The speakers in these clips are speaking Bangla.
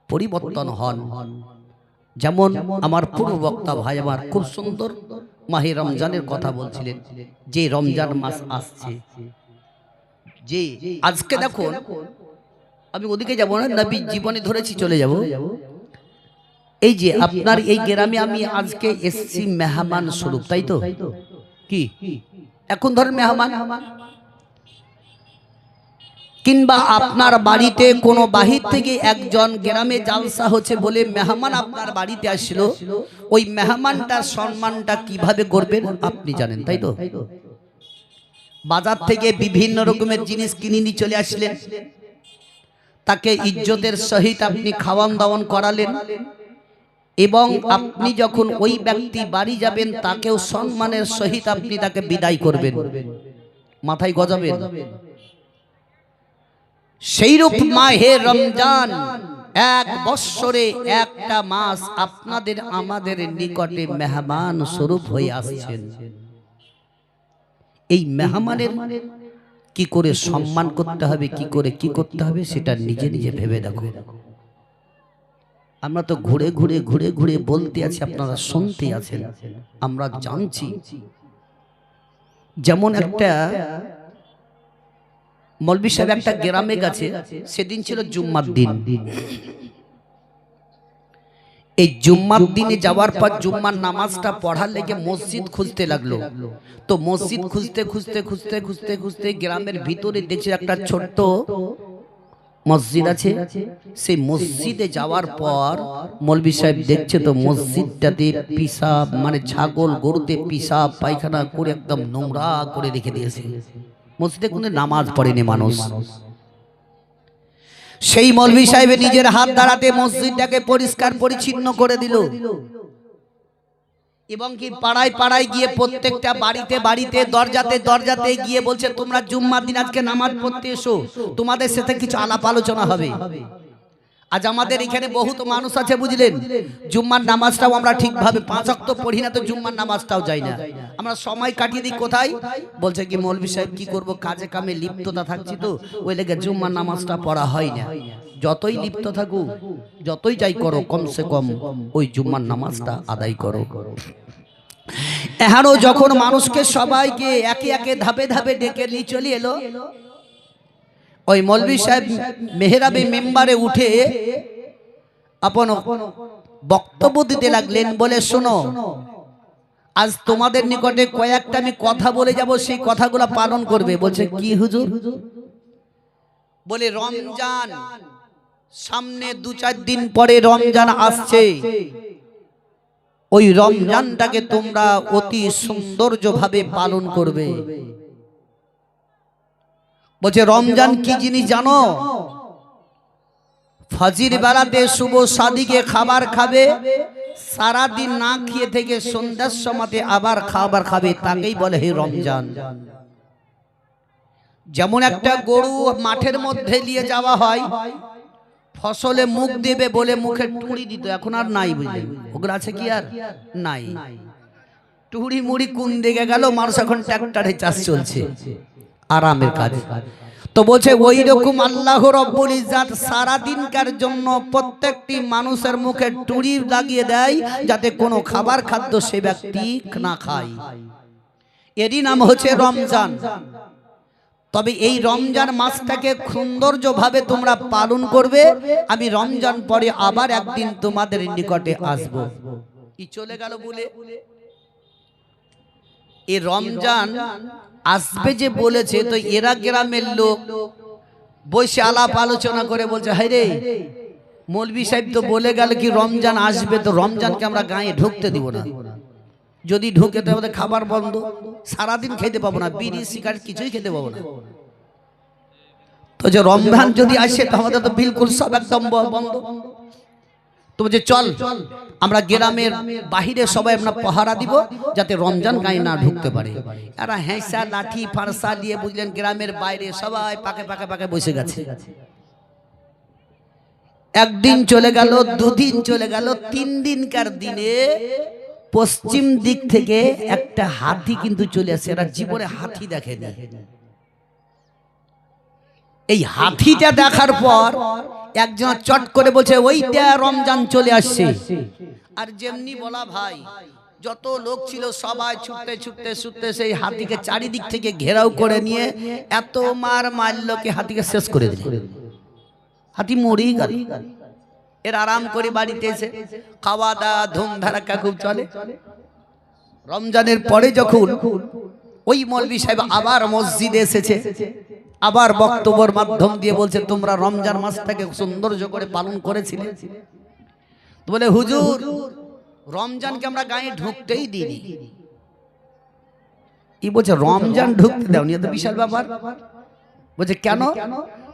পরিবর্তন হন। যেমন আমার পূর্ব বক্তা ভাই আমার খুব সুন্দর মাহে রমজানের কথা বলছিলেন, যে রমজান মাস আসছে, যে আজকে দেখুন আমি ওদিকে যাব না, নবী জীবনে ধরেছি চলে যাব। এই যে আপনার এই গ্রামে আমি আজকে এসছি মেহমান স্বরূপ, তাই তো? কি এখন ধরেন মেহমান, কিংবা আপনার বাড়িতে কোনো বাহির থেকে একজন গ্রামে জালসা হচ্ছে বলে মেহমান আপনার বাড়িতে আসলো, ওই মেহমানটার সম্মানটা কিভাবে করবেন আপনি জানেন, তাই তো? বাজার থেকে বিভিন্ন রকমের জিনিস কিনে নিয়ে চলে আসলেন, তাকে ইজ্জতের সহিত আপনি খাওয়ান দাওয়ান করালেন, এবং আপনি যখন ওই ব্যক্তি বাড়ি যাবেন তাকেও সম্মানের সহিত আপনি তাকে বিদায় করবেন, মাথায় গজাবেন। সেইরূপ মাহে রমজান এক বৎসরে একটা মাস আপনাদের আমাদের নিকটে মেহমান স্বরূপ হয়ে আসছেন। এই মেহমানের কি করে সম্মান করতে হবে, কি করে কি করতে হবে সেটা নিজে নিজে ভেবে দেখো। আমরা তো ঘুরে ঘুরে ঘুরে ঘুরে বলতে আছি, আপনারা শুনতে আছেন, আমরা জানছি। যেমন একটা মৌলভী সাহেব একটা গ্রামে গেছে, সেদিন ছিল জুম্মার দিন। এই জুম্মার দিনে যাওয়ার পর জুম্মার নামাজটা পড়ার লেগে মসজিদ খুঁজতে লাগলো। তো মসজিদ খুঁজতে খুঁজতে খুঁজতে খুঁজতে খুঁজতে গ্রামের ভিতরে দেখছে একটা ছোট্ট মসজিদ আছে। সেই মসজিদে যাওয়ার পর মৌলভী সাহেব দেখছে তো মসজিদটাতে পিসাব, মানে ছাগল গরুতে পিসাব পায়খানা করে একদম নোংরা করে রেখে দিয়েছে। মসজিদে কোনো নামাজ পড়েনি মানুষ। সেই মৌলভী সাহেব নিজের হাত দ্বারাতে মসজিদটাকে পরিষ্কার পরিচ্ছন্ন করে দিল, এবং কি পাড়ায় পাড়ায় গিয়ে প্রত্যেকটা বাড়িতে বাড়িতে দরজাতে দরজাতে গিয়ে বলছে, তোমরা জুম্মার দিন আজকে নামাজ পড়তে এসো, তোমাদের সাথে কিছু আলাপ আলোচনা হবে। আজ আমাদের এখানে বহুত মানুষ আছে বুঝলেন, জুম্মার নামাজটাও আমরা ঠিকভাবে 5 ওয়াক্ত পড়ি না, তো জুম্মার নামাজটাও যাই না, আমরা সময় কাটিয়ে দিই কোথায়। বলছে কি মৌলভী সাহেব কি করব, কাজে কামে লিপ্ততা থাকছি তো ওই লেগে জুম্মার নামাজটা পড়া হয় না। যতই লিপ্ত থাকুক, যতই যাই করো, কমসে কম ওই জুম্মার নামাজটা আদায় করো। এখানেও যখন মানুষকে সবাইকে একে একে ধাপে ধাপে ডেকে নিয়ে চলে এলো, ওই মৌলভী সাহেব মেহরাবে মেম্বারে উঠে আপন বক্তব্য দিতে লাগলেন। বলে, শোনো, আজ তোমাদের নিকটে কয়েকটা আমি কথা বলে যাব, সেই কথাগুলো পালন করবে। বলছে, কি হুজুর? বলে, রমজান সামনে 2-4 দিন পরে রমজান আসছে, ওই রমজানটাকে তোমরা অতি সৌন্দর্যভাবে পালন করবে। বলছে, রমজান কি জিনিস জানো? ফজর বেলাতে শুভ সাদিকে খাবার খাবে, সারা দিন না খেয়ে থেকে সন্ধ্যার সময়তে আবার খাবার খাবে, তাকেই বলে হে রমজান। যেমন একটা গরু মাঠের মধ্যে নিয়ে যাওয়া হয়, ফসলে মুখ দেবে বলে মুখে টুড়ি দিত, এখন আর নাই বুঝলেন, ওগুলো আছে কি আর নাই। টুড়ি মুড়ি কোন দিকে গেল, মানুষ এখন ট্রাক্টরে চাষ চলছে, আরামের কাজ। তো বলছে ওই রকম আল্লাহ রব্বুল ইজ্জত সারা দিনকার জন্য প্রত্যেকটি মানুষের মুখে টুড়ি লাগিয়ে দেয়, যাতে কোনো খাবার খাদ্য সে ব্যক্তি না খায়। এরই নাম হচ্ছে রমজান। তবে এই রমজান মাসটাকে সৌন্দর্যভাবে তোমরা পালন করবে। আমি রমজান পরে আবার একদিন তোমাদের নিকটে আসব। কি চলে গেল বলে এই রমজান আসবে যে বলেছে, তো এরা গ্রামের লোক বসে আলাপ আলোচনা করে বলছে, হাই রে, মৌলভী সাহেব তো বলে গেল কি রমজান আসবে, তো রমজানকে আমরা গায়ে ঢুকতে দিব না। যদি ঢুকে তো আমাদের খাবার বন্ধ, সারাদিন খেতে পাবো না, বিড়ি সিগারেট কিছুই খেতে পাবো না। তো যে রমজান যদি আসে তো আমাদের তো বিলকুল সব একদম বন্ধ। তো বলছে, চল আমরা গ্রামের বাহিরে সবাই আমরা পাহারা দিব, যাতে রমজান গায়ে না ঢুকতে পারে। এরা হেঁসা লাঠি ফারসা দিয়ে বুঝলেন গ্রামের বাইরে সবাই পাকে পাকে পাকে বসে গেছে। একদিন চলে গেল, 2 দিন চলে গেল, 3 দিনকার দিনে পশ্চিম দিক থেকে একটা হাতি কিন্তু চলে আসে। এরা জীবনে হাতি দেখেনি। এই হাতিটা দেখার পর একজন চট করে বলছে ওইটা রমজান চলে আসছে। আর যেমনি বলা ভাই, যত লোক ছিল সবাই ছুটতে ছুটতে ছুটতে সেই হাতিকে চারিদিক থেকে ঘেরাও করে নিয়ে এত মার মারল কি হাতিকে শেষ করে দিল। হাতি মরেই গেল। এর আরাম করে বাড়িতে এসে খাওয়া দাওয়া ধুমধারাক্কা খুব চলে। রমজানের পরে যখন ওই মৌলভী সাহেব আবার মসজিদে এসেছে, আবার বক্তব্যের মাধ্যম দিয়ে বলছে তোমরা রমজান মাসটাকে সৌন্দর্য করে পালন করেছিলে। তো বলে হুজুর রমজানকে আমরা গায়ে ঢুকতেই দিইনি। কি বলছে রমজান ঢুকতে দাওনি? এত বিশাল ব্যাপার। বলছে কেন?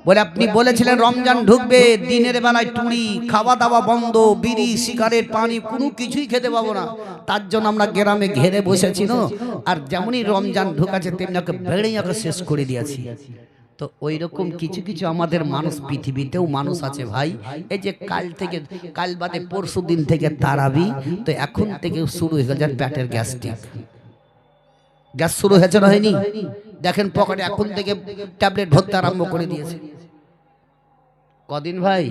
বলে আপনি বলেছিলেন রমজান ঢুকবে, দিনের বেলায় টুড়ি খাওয়া দাওয়া বন্ধ, বিড়ি সিগারেট পানি কোনো কিছুই খেতে পাবো না, তার জন্য আমরা গ্রামে ঘেরে বসেছি। আর যেমনই রমজান ঢুকাছে তেমনি ওকে বেড়েই ওকে শেষ করে দিয়েছি। তো ওই রকম কিছু কিছু আমাদের মানুষ, পৃথিবীতেও মানুষ আছে ভাই। এই যে কাল থেকে, কাল বাদে পরশু দিন থেকে তারাবি, তো এখন থেকে শুরু হয়ে গেছে পেটের গ্যাস্ট্রিক। গ্যাস শুরু হয়েছে না হয়নি? দেখেন পকেটে এখন থেকে ট্যাবলেট ভরতে আরম্ভ করে দিয়েছে। কদিন ভাই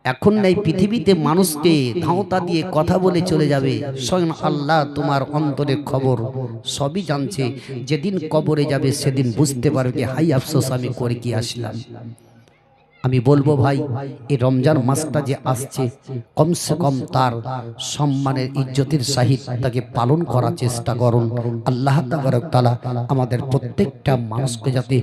এখন এই পৃথিবীতে মানুষকে ধাওতা দিয়ে কথা বলে চলে যাবে। স্বয়ং আল্লাহ তোমার অন্তরের খবর সবই জানছে। যেদিন কবরে যাবে সেদিন বুঝতে পারবে হাই আফসোস আমি করে কি আসলাম। আমি বলবো ভাই এই রমজান মাসটা যে আসছে, কমসে কম তার সম্মানের ইজ্জতের সহিত তাকে পালন করার চেষ্টা করুন। আল্লাহ তাআলা আমাদের প্রত্যেকটা মানুষকে যাতে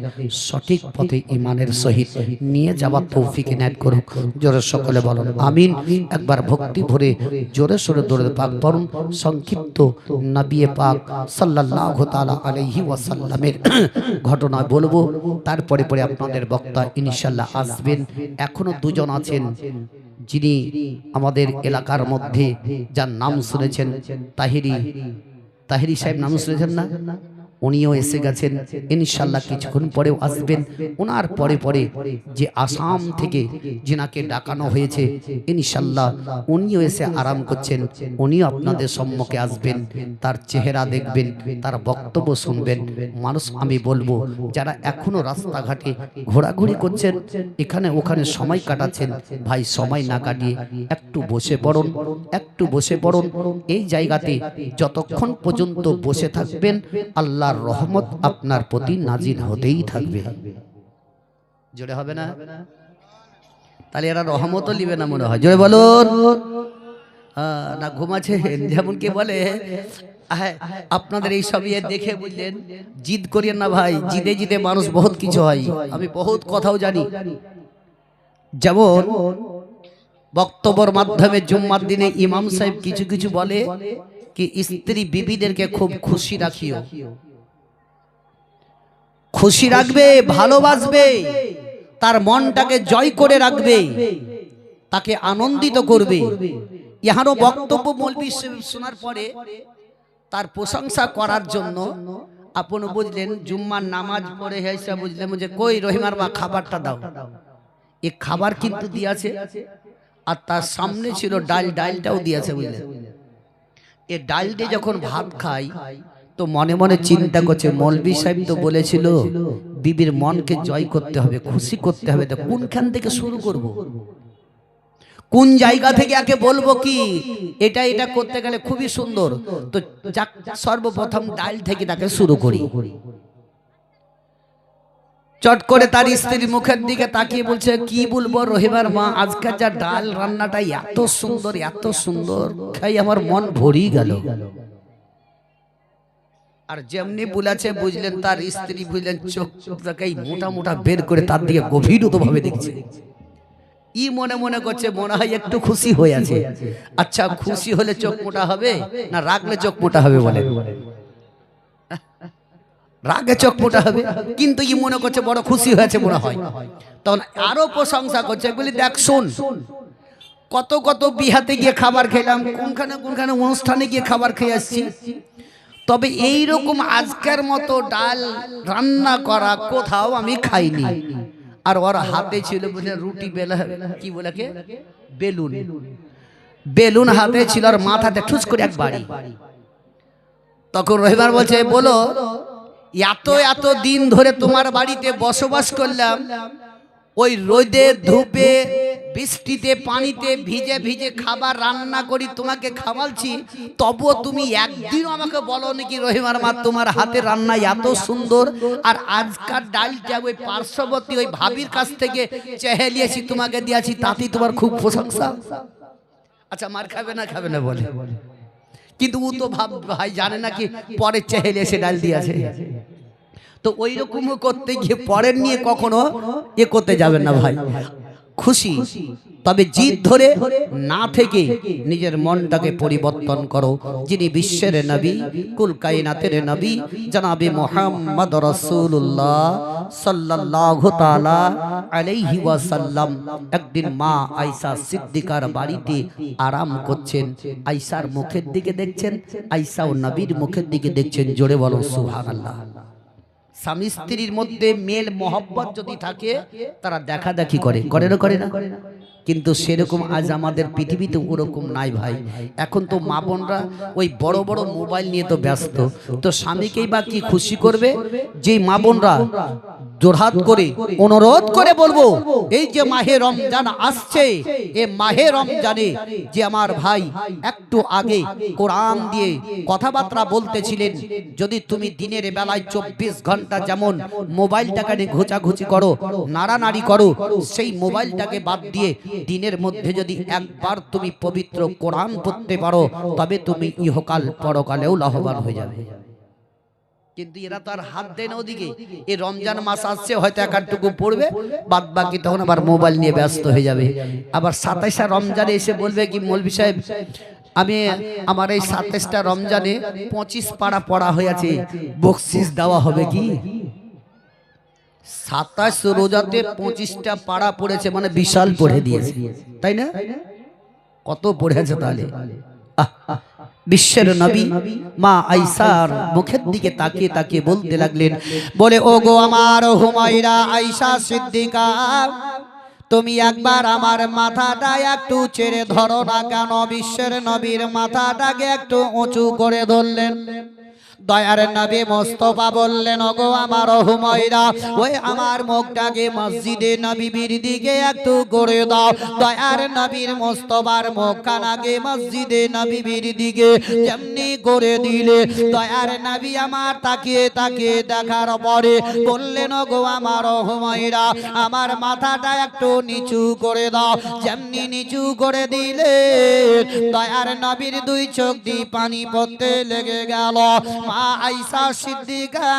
সঠিক পথে ঈমানের সহিত নিয়ে যাওয়ার তৌফিক ইনায়েত করুক। জোরে সকলে বলুন আমিন। একবার ভক্তি ভরে জোরে সোরে দরুদ পাক পড়ুন। সংক্ষিপ্ত নবী পাক সাল্লাল্লাহু তাআলা আলাইহি ওয়াসাল্লামের ঘটনা বলবো, তারপরে পরে আপনাদের বক্তা ইনশাআল্লাহ আসবে। এখনো দুজন আছেন যিনি আমাদের এলাকার মধ্যে, যার নাম শুনেছেন তাহিরি সাহেব, নাম শুনেছেন না? উনিও এসে গেছেন, ইনশাআল্লাহ কিছুক্ষণ পরেও আসবেন। ওনার পরে পরে যে আসাম থেকে যিনাকে ডাকানো হয়েছে, ইনশাআল্লাহ উনিও এসে আরাম করছেন। উনিও আপনাদের সম্মুখে আসবেন, তার চেহারা দেখবেন, তার বক্তব্য শুনবেন। মানুষ আমি বলবো যারা এখনো রাস্তাঘাটে ঘোরাঘুরি করছেন, এখানে ওখানে সময় কাটাচ্ছেন, ভাই সময় না কাটিয়ে একটু বসে পড়ুন, একটু বসে পড়ুন। এই জায়গাতে যতক্ষণ পর্যন্ত বসে থাকবেন আল্লাহ রহমত আপনার প্রতি নাজিল হতেই থাকবে। জোরে হবে না? তাহলে এরা রহমতও লিবে না মনে হয়। জোরে বলুন না। ঘুমাচ্ছে যেমন কে বলে আপনাদের এই সব দেখে বুঝলেন, জিদ করিয়েন না ভাই। জিদে জিদে মানুষ বহুত কিছু হয়। আমি বহুত কথাও জানি। যেমন বক্তব্যের মাধ্যমে জুম্মার দিনে ইমাম সাহেব কিছু কিছু বলে কি স্ত্রী বিবিদেরকে খুব খুশি রাখিও, খুশি রাখবে, ভালোবাসবে, তার মনটাকে জয় করে রাখবে, তাকে আনন্দিত করবে। ইহারও বক্তব্য মৌলভী শোনার পরে তার প্রশংসা করার জন্য আপনি বুঝলেন জুম্মার নামাজ পড়ে হেসে বুঝলেন যে কই রহিমার মা খাবারটা দাও। এ খাবার কিন্তু দিয়েছে, আর তার সামনে ছিল ডাল, ডালটাও দিয়েছে বুঝলেন। এ ডাল দিয়ে যখন ভাত খাই তো মনে মনে চিন্তা করছে মৌলভী সাহেব তো বলেছিল বিবির মনকে জয় করতে হবে, খুশি করতে হবে, তো কোনখান থেকে শুরু করব, কোন জায়গা থেকে একে বলবো কি এটা এটা করতে গেলে খুবই সুন্দর। তো সর্বপ্রথম ডাল থেকে তাকে শুরু করি। চট করে তার স্ত্রীর মুখের দিকে তাকিয়ে বলছে কি বলবো রহিমার মা, আজকাল যা ডাল রান্নাটা এত সুন্দর, এত সুন্দর, খাই আমার মন ভরেই গেল। আর যেমনি বলেছে বুঝলেন তার স্ত্রী বুঝলেন চোখটাকে মোটা মোটা বের করে তার দিকে গভীরত ভাবে দেখছে। ই মনে মনে করছে মনে হয় একটু খুশি হয়ে আছে। আচ্ছা খুশি হলে চোখ মোটা হবে না রাগলে চোখ মোটা হবে? বলে রাগে চোখ মোটা হবে, কিন্তু ই মনে করছে বড় খুশি হয়েছে মনে হয়। তখন আরো প্রশংসা করছে, বলি দেখ শোন কত কত বিহাতে গিয়ে খাবার খেলাম, কোনখানে কোনখানে অনুষ্ঠানে গিয়ে খাবার খেয়ে আসছি, তবে এই রকম আজকের মতো ডাল রান্না করা কোথাও আমি খাইনি। আর ওর হাতে ছিল বুঝলেন রুটি বেলা, কি বলে কে বেলুন, বেলুন হাতে ছিল আর মাথাতে ঠুস করে এক বাড়ি। তখন রহিমার বলছে বলো এত এত দিন ধরে তোমার বাড়িতে বসবাস করলাম, ওই রোদে ধূপে বৃষ্টিতে পানিতে ভিজে ভিজে খাবার রান্না করি তোমাকে খাওয়ালছি, তবুও তুমি একদিনও আমাকে বলো নাকি রহিমার মা তোমার হাতের রান্না এত সুন্দর। আর আজকাল ডালটা ওই পার্শ্ববর্তী ওই ভাবির কাছ থেকে চেহে নিয়েছি তোমাকে দিয়েছি, তাতেই তোমার খুব প্রশংসা। আচ্ছা মার খাবে না খাবে না বলে, কিন্তু ও তো ভাই জানে না কি পরে চেহে এসে ডাল দিয়েছে। তো ওই রকমও করতে গিয়ে পরের নিয়ে কখনো এ করতে যাবেন না ভাই। খুশি তবে জিদ ধরে না থেকে নিজের মনটাকে পরিবর্তন করো। যিনি বিশ্বের নবী, কুল কায়নাতের নবী জনাবে মুহাম্মদ রাসূলুল্লাহ সাল্লাল্লাহু তাআলা আলাইহি ওয়াসাল্লাম একদিন মা আয়েশা সিদ্দিকার বাড়িতে আরাম করছেন। আয়েশার মুখের দিকে দেখছেন, আয়েশা ও নবীর মুখের দিকে দেখছেন। জোরে বলো সুবহানাল্লাহ। স্বামী স্ত্রীর মধ্যে মেল মহব্বত যদি থাকে তারা দেখা দেখি করে না করে না, কিন্তু সেরকম আজ আমাদের পৃথিবীতে ওরকম নাই ভাই। এখন তো মা বোনরা ওই বড় বড় মোবাইল নিয়ে তো ব্যস্ত, তো স্বামীকেই বা কি খুশি করবে? যে মা বোনরা জোরহাত করে অনুরোধ করে বলবো, এই যে মাহে রমজান আসছে, এ মাহে রমজানে যে আমার ভাই একটু আগে কোরআন দিয়ে কথাবার্তা বলতেছিলেন, যদি তুমি দিনের বেলায় 24 ঘন্টা যেমন মোবাইলটাকে নিয়ে ঘোচাঘুচি করো, নাড়ানাড়ি করো, সেই মোবাইলটাকে বাদ দিয়ে দিনের মধ্যে যদি একবার তুমি পবিত্র কোরআন পড়তে পারো, তবে তুমি ইহকাল পরকালেও লাভবান হয়ে যাবে। কিন্তু এরা তো আর হাত দেয় না ওদিকে। এই রমজান মাস আসছে, হয়তো একটুকু পড়বে, বাদ বাকি তখন আবার মোবাইল নিয়ে ব্যস্ত হয়ে যাবে। আবার 27 রমজানে এসে বলবে কি মৌলভী সাহেব আমি আমার এই 27টা রমজানে 25 পারা পড়া হয়েছে, বকশিস দেওয়া হবে কি? 27 রোজাতে 25টা পারা পড়েছে, মানে বিশাল পড়ে দিয়েছে, তাই না? কত পড়েছে তাহলে? বিশ্বের নবী মা আয়েশার মুখের দিকে তাকিয়ে তাকিয়ে বলতে লাগলেন, বলে ও গো আমার হুমায়রা আয়েশা সিদ্দিকা, তুমি একবার আমার মাথাটা একটু ছেড়ে ধরো না কেন? বিশ্বের নবীর মাথাটাকে একটু উঁচু করে ধরলেন। দয়ার নবী মুস্তাফা বললেন, ওগো আমার হুমায়রা, ওই আমার মুখটাকে মসজিদে নববীর দিকে একটু করে দাও। দয়ার নবীর মুস্তাফার মুখখানাকে মসজিদে নববীর দিকে যেমনি করে দিলে, দয়ার নবী আমার তাকিয়ে তাকিয়ে দেখার পরে বললেন, ওগো আমার হুমায়রা, আমার মাথাটা একটু নিচু করে দাও। যেমনি নিচু করে দিলে দয়ার নবীর দুই চোখ দিয়ে পানি পড়তে লেগে গেল। মা আয়েশা সিদ্দিকা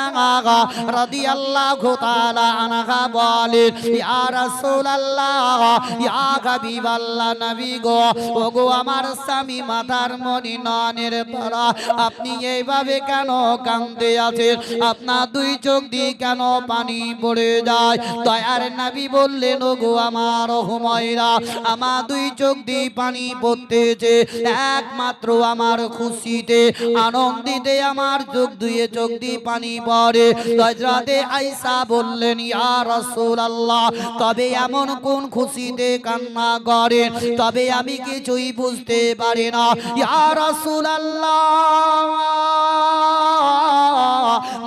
রাদিয়াল্লাহু তাআলা আনহা বলেন, ইয়া রাসূলুল্লাহ, ইয়া হাবিবাল্লাহ, নবী গো, ওগো আমার স্বামী মাথার মনি নয়নের তারা, আপনি এইভাবে কেন কাঁদতে আছেন? আপনার দুই চোখ দিয়ে কেন পানি পড়ে যায়? দয়ার নবী বললেন, ওগো আমার হুমায়রা, আমার দুই চোখ দিয়ে পানি পড়তেছে একমাত্র আমার খুশিতে, আনন্দিতে আমার চোখ দিয়ে পানি পড়ে। হযরতে আয়েশা বললেন, ইয়া রাসূলুল্লাহ, তবে এমন কোন খুশিতে কান্না করেন? তবে আমি কিছুই বুঝতে পারি না ইয়া রাসূলুল্লাহ।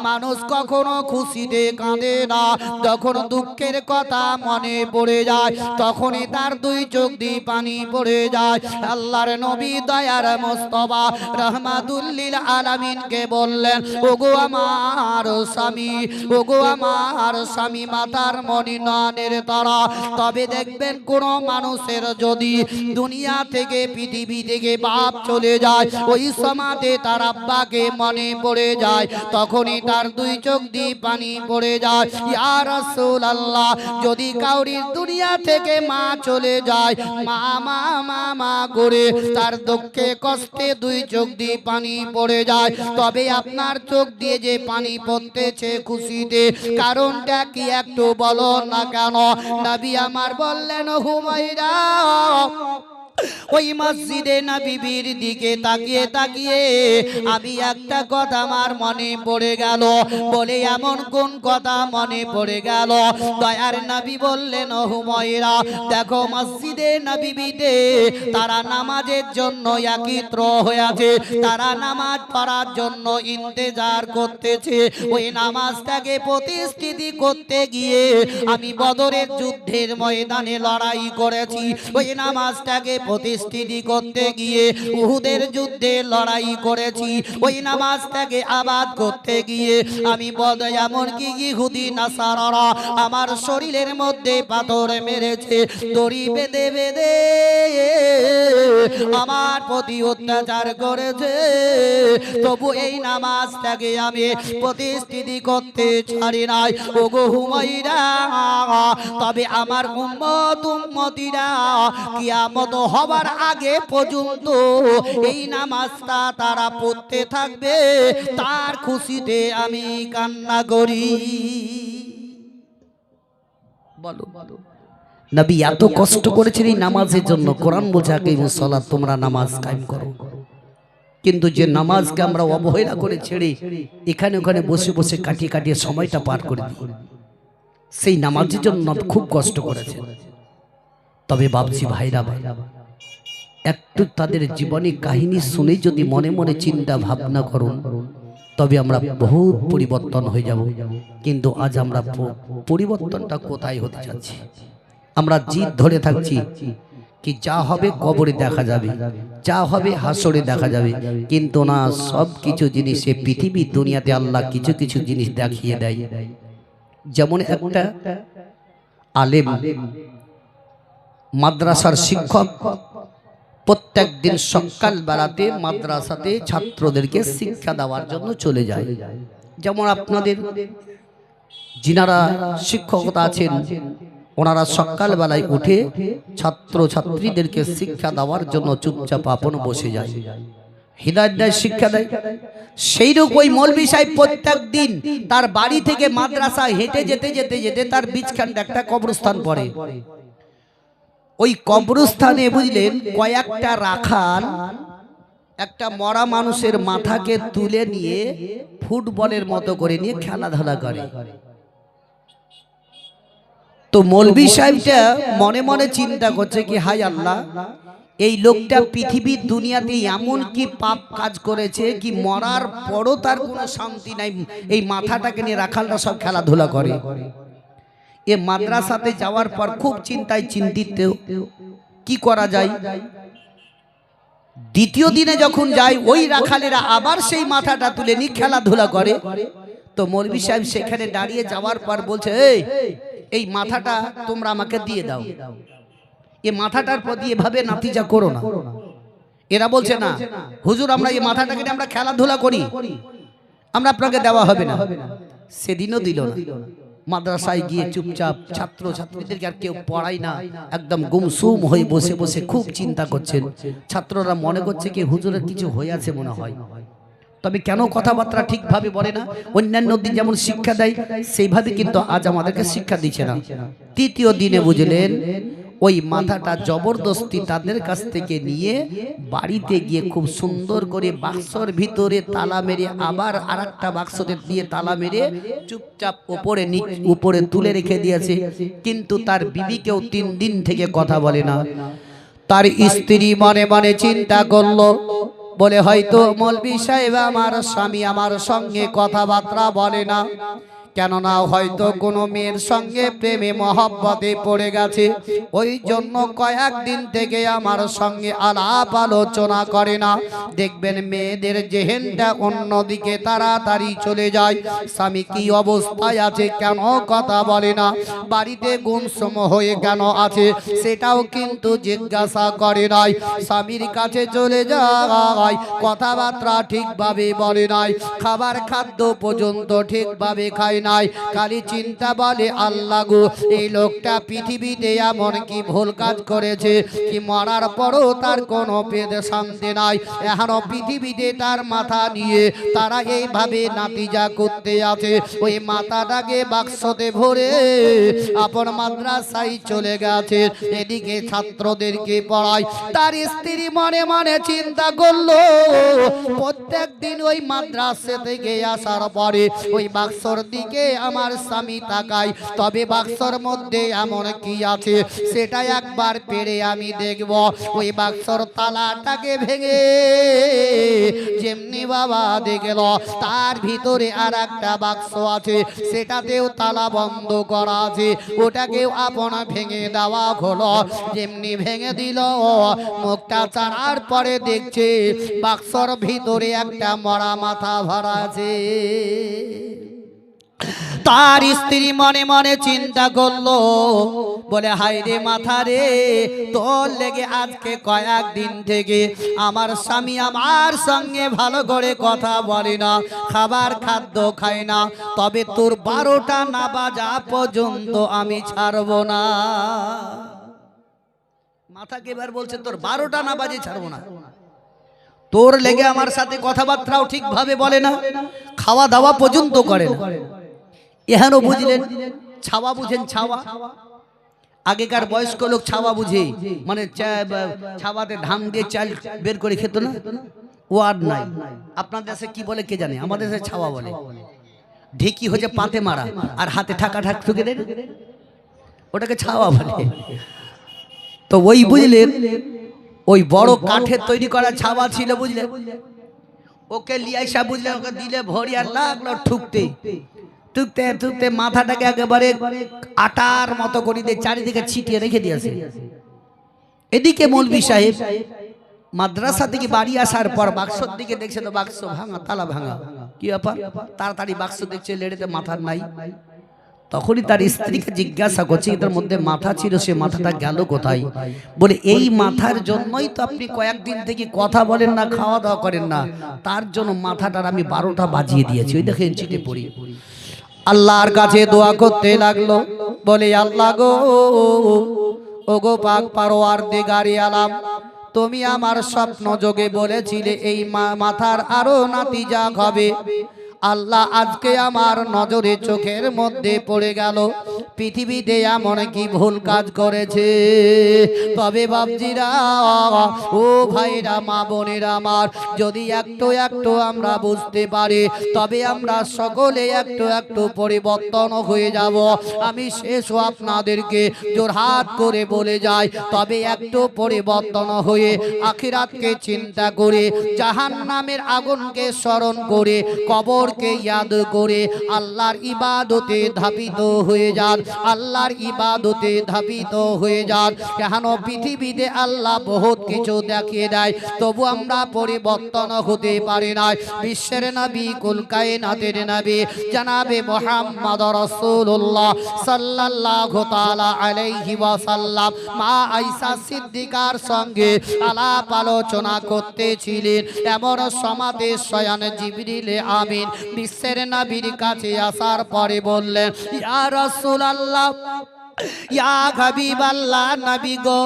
মানুষ কখনো খুশিতে কাঁদে না, যখন দুঃখের কথা মনে পড়ে যায় তখনই তার দুই চোখ দিয়ে পানি পড়ে যায়। আল্লাহর নবী দয়ার মুস্তাফা রাহমাতুল লিল আলামিনকে বললেন, ওগো আমার স্বামী, ওগো আমার স্বামী মাতার মনি নয়নের তারা, তবে দেখবেন কোন মানুষের যদি দুনিয়া থেকে পৃথিবী থেকে বাপ চলে যায়, ওই সমাজে তার আব্বাকে মনে পড়ে যায়, তখনই তার দুই চোখ দিয়ে পানি পড়ে যায়। ইয়া রাসূলুল্লাহ, যদি কাউরির দুনিয়া থেকে মা চলে যায়, মা মা মা মা করে তার দুঃখে কষ্টে দুই চোখ দিয়ে পানি পড়ে যায়, তবে আপনার চোখ দিয়ে যে পানি পড়তেছে খুশিতে, কারণটা কি একটু বলো না কেন? নবী আমার বললেন, হুমায়রা, ওই মসজিদে নববীর দিকে তাকিয়ে তাকিয়ে আমি একটা কথা আমার মনে পড়ে গেল। বলে এমন কোন কথা মনে পড়ে গেল? দয়ার নবী বললেন, ও হুমায়রা, দেখো মসজিদে নববীতে তারা নামাজের জন্য একত্র হয়ে আছে, তারা নামাজ পড়ার জন্য ইন্তজার করতেছে। ওই নামাজটাকে প্রতিষ্ঠিত করতে গিয়ে আমি বদরের যুদ্ধের ময়দানে লড়াই করেছি। ওই নামাজটাকে প্রতিষ্ঠিত করতে গিয়ে উহুদের যুদ্ধে লড়াই করেছি। ওই নামাজটাকে আবাদ করতে গিয়ে আমি এমনকি ইহুদি নাসারারা আমার শরীরের মধ্যে পাথর মেরেছে, দড়ি বেঁধে বেঁধে আমার প্রতি অত্যাচার করেছে, তবু এই নামাজটাকে আমি প্রতিষ্ঠিত করতে ছাড়ি নাই। ওগো হুমায়রা, তবে আমার উম্মতিরা কিয়ামত হবার আগে পর্যন্ত এই নামাজটা তারা পড়তে থাকবে, তার খুশিতে আমি কান্না করি। বলো নবী এত কষ্ট করেছেন এই নামাজের জন্য। কোরআন বলছে আকিমুস সালাত, তোমরা নামাজ কায়েম করো। কিন্তু যে নামাজকে আমরা অবহেলা করে ছেড়ে এখানে ওখানে বসে বসে কাটিয়ে কাটিয়ে সময়টা পার করে দিই, সেই নামাজের জন্য খুব কষ্ট করেছে। তবে ভাবছি ভাইরা, একটু তাদের জীবনী কাহিনী শুনে যদি মনে মনে চিন্তা ভাবনা করুন, তবে আমরা বহুত পরিবর্তন হয়ে যাব। কিন্তু আজ আমরা পরিবর্তনটা কোথায় হতে যাচ্ছি? আমরা জিদ ধরে থাকছি কি যা হবে কবরে দেখা যাবে, যা হবে হাসরে দেখা যাবে। কিন্তু না, সব কিছু জিনিসে পৃথিবীর দুনিয়াতে আল্লাহ কিছু কিছু জিনিস দেখিয়ে দেয়। যেমন একটা আলেম, মাদ্রাসার শিক্ষক, প্রত্যেক দিন সকাল বেলাতে মাদ্রাসাতে ছাত্রদেরকে শিক্ষা দেওয়ার জন্য চলে যায়। যেমন আপনাদের যিনারা শিক্ষকতা আছেন, ওনারা সকাল বেলায় উঠে ছাত্র ছাত্রীদেরকে শিক্ষা দেওয়ার জন্য চুপচাপ আপন বসে যায়, হিদায়াত দেয়, শিক্ষা দেয়। সেইরকম ওই মৌলভী সাহেব প্রত্যেক দিন তার বাড়ি থেকে মাদ্রাসা হেঁটে যেতে যেতে যেতে তার বীজখান্ডে একটা কবরস্থান পড়ে। ওই কবরস্থানে বুঝলেন কয়েকটা রাখাল একটা মরা মানুষের মাথাকে তুলে নিয়ে ফুটবলের মতো করে নিয়ে খেলাধুলা করে। তো মৌলভী সাহেবটা মনে মনে চিন্তা করছে কি, হায় আল্লাহ, এই লোকটা পৃথিবীর দুনিয়াতে এমন কি পাপ কাজ করেছে কি মরার পরও তার কোনো শান্তি নাই, এই মাথাটাকে নিয়ে রাখালরা সব খেলাধুলা করে। এ মাদ্রাসাতে যাওয়ার পর খুব চিন্তিত কি করা যায়। দ্বিতীয় দিনে যখন যায়, ওই রাখালেরা আবার সেই মাথাটা তুলে নিয়ে খেলাধুলা করে। তো মৌলভী সাহেব সেখানে দাঁড়িয়ে যাওয়ার পর বলছে, এই মাথাটা তোমরা আমাকে দিয়ে দাও, এ মাথাটার প্রতি এভাবে নাতিজা করো না। এরা বলছে, না হুজুর, আমরা এই মাথাটাকে নিয়ে আমরা খেলাধুলা করি, আমরা আপনাকে দেওয়া হবে না। সেদিনও দিল না। মাদ্রাসায় গিয়ে চুপচাপ ছাত্র ছাত্রীদেরকে আর কেউ পড়ায় না, একদম গুমসুম হয়ে বসে বসে খুব চিন্তা করছেন। ছাত্ররা মনে করছে কি হুজুরের কিছু হয়ে আছে মনে হয়, তবে কেন কথাবার্তা ঠিকভাবে বলে না। অন্যান্য দিন যেমন শিক্ষা দেয় সেইভাবে কিন্তু আজ আমাদেরকে শিক্ষা দিচ্ছে না। তৃতীয় দিনে বুঝলেন ওই মাথাটা জবরদস্তি তাদের কাছ থেকে নিয়ে বাড়িতে গিয়ে খুব সুন্দর করে বাক্সর ভিতরে তালা মেরে আবার আরেকটা বাক্সতে দিয়ে তালা মেরে চুপচাপ উপরে তুলে রেখে দিয়েছে। কিন্তু তার বিবিকেও 3 দিন থেকে কথা বলে না। তার স্ত্রী মনে মনে চিন্তা করলো, বলে হয়তো মৌলভী সাহেব আমার স্বামী আমার সঙ্গে কথাবার্তা বলে না, কেননা হয়তো কোনো মেয়ের সঙ্গে প্রেমে মহব্বতে পড়ে গেছে, ওই জন্য কয়েকদিন থেকে আমার সঙ্গে আলাপ আলোচনা করে না। দেখবেন মেয়েদের জেহেনটা অন্যদিকে তাড়াতাড়ি চলে যায়। স্বামী কি অবস্থায় আছে, কেন কথা বলে না, বাড়িতে গুমসুম হয়ে কেন আছে, সেটাও কিন্তু জিজ্ঞাসা করে নাই। স্বামীর কাছে চলে যায়, কথাবার্তা ঠিকভাবে বলে নাই, খাবার খাদ্য পর্যন্ত ঠিকভাবে খায় নাই, খালি চিন্তা বলে আল্লাহ গো এই লোকটা পৃথিবীতে এমন কি ভুল কাজ করেছে কি মরার পরও তার কোনো পেটে শান্তি নাই, এখনো পৃথিবীতে তার মাথা নিয়ে তারা এইভাবে নাতিজা করতে আছে। ওই মাথাটাকে বাক্সতে ভরে আপন মাদ্রাসায় চলে গেছে, এদিকে ছাত্রদেরকে পড়ায়। তার স্ত্রী মনে মনে চিন্তা করলো প্রত্যেক দিন ওই মাদ্রাসা থেকে আসার পরে ওই বাক্সর দিকে আমার স্বামী তাকায়, তবে বাক্সর মধ্যে এমন কি আছে সেটা একবার পেরে আমি দেখব। ওই বাক্সর তালাটাকে ভেঙে যেমনি বাবা দেখল তার ভিতরে আর একটা বাক্স আছে, সেটাতেও তালা বন্ধ করা আছে, ওটাকেও আপন ভেঙে দেওয়া হলো। যেমনি ভেঙে দিল মুখটা চাড়ার পরে দেখছে বাক্সর ভিতরে একটা মরা মাথা ভরা আছে। তার স্ত্রী মনে মনে চিন্তা করলো, বলে হাই রে মাথা রে, তোর লেগে আজকে কয়েকদিন থেকে আমার স্বামী আমার সঙ্গে ভালো করে কথা বলে না, খাবার খাদ্য খায় না, তবে তোর 12টা না বাজা পর্যন্ত আমি ছাড়বো না। মাথাকে এবার বলছে তোর 12টা না বাজে ছাড়বো না, তোর লেগে আমার সাথে কথাবার্তাও ঠিকভাবে বলে না, খাওয়া দাওয়া পর্যন্ত করে না। এখানেও বুঝলেন ছাওয়া, বুঝেন ছাওয়া? আগেকার বয়স্ক লোক ছাওয়া বুঝে, মানে ছাওয়াতে ধান দিয়ে চাল বের করে খেত না, ও আর নাই। আপনার দেশে কি বলে কে জানে, আমাদের দেশে ছাওয়া বলে। ঢেকি হচ্ছে পাতে মারা আর হাতে ঠাকা ঠাক ঠুকে দেন, ওটাকে ছাওয়া বলে। তো ওই বুঝলেন ওই বড় কাঠের তৈরি করা ছাওয়া ছিল বুঝলেন, ওকে লিয়াইসা বুঝলেন, ওকে দিলে ভরি আর লাগলো ঠুকতে টুকতে টুকতে মাথাটাকে একেবারে আটার মতো করে দিয়ে চারিদিকে ছিটিয়ে রেখে দিয়েছে। এদিকে মৌলভী সাহেব মাদ্রাসা থেকে বাড়ি আসার পর বাক্সর দিকে দেখছে তো বাক্স ভাঙা, তালা ভাঙা। কি ব্যাপার? তাড়াতাড়ি বাক্স দেখছে, লেড়েতে মাথা নাই। তখনই তার স্ত্রীকে জিজ্ঞাসা করছে তার মধ্যে মাথা ছিল, সে মাথাটা গেল কোথায়? বলে এই মাথার জন্যই তো আপনি কয়েকদিন থেকে কথা বলেন না, খাওয়া দাওয়া করেন না, তার জন্য মাথাটার আমি 12টা বাজিয়ে দিয়েছি। ওই দেখেন চিঠি পড়ি। আল্লাহর কাছে দোয়া করতে লাগলো, বলে আল্লাহ গো, ও গো পাক পারওয়ারদিগারে আলাম, তুমি আমার স্বপ্ন যোগে বলেছিলে এই মাথার আরো নাতিজা হবে। আল্লাহ আজকে আমার নজরে চোখের মধ্যে পড়ে গেল পৃথিবীতে এমন কি ভুল কাজ করেছে। তবে বাপজিরা, ও ভাইরা, মা বোনেরা আমার, যদি একটু একটু আমরা বুঝতে পারি তবে আমরা সকলে একটু একটু পরিবর্তন হয়ে যাব। আমি শেষ আপনাদেরকে জোরহাত করে বলে যাই, তবে একটু পরিবর্তন হয়ে আখিরাতকে চিন্তা করে, জাহান্নামের আগুনকে স্মরণ করে, কবরকে ইয়াদ করে আল্লাহর ইবাদতে ধাবিত হয়ে যান, আল্লাহর ইবাদতে ধাবিত হয়ে যান। কেন পৃথিবীতে আল্লাহ বহুত কিছু দেখিয়ে দেয়, তবু আমরা পরিবর্তন হতে পারি না। বিশ্বের নবী, কুল কায়নাতের নবী জনাবে মুহাম্মদ রাসূলুল্লাহ সাল্লাল্লাহু তাআলা আলাইহি ওয়াসাল্লাম মা আয়েশা সিদ্দিকার সঙ্গে আলাপ আলোচনা করতেছিলেন। এমন সমাতে স্বয়ং জিবরিল আমিন বিশ্বের নবীর কাছে আসার পরে বললেন, ইয়া রাসূলুল্লাহ, ইয়া হাবিবাল্লাহ, নবী গো,